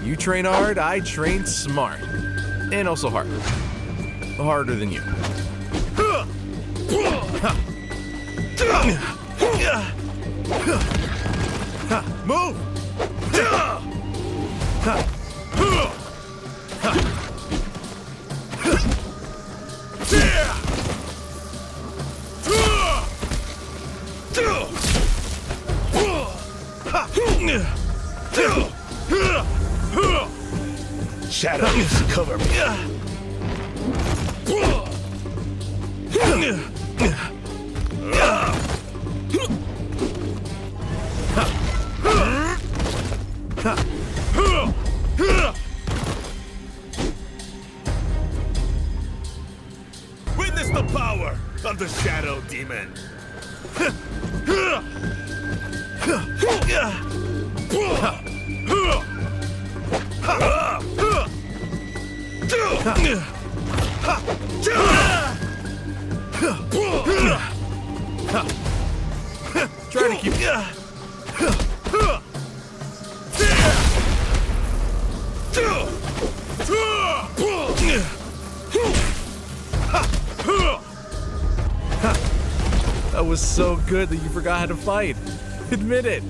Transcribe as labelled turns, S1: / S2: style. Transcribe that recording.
S1: You train hard, I train smart. And also hard. Harder than you. Move!
S2: Shadows, cover me. Witness the power of the Shadow Demon.
S1: Try to keep. That was so good that you forgot how to fight. Admit it.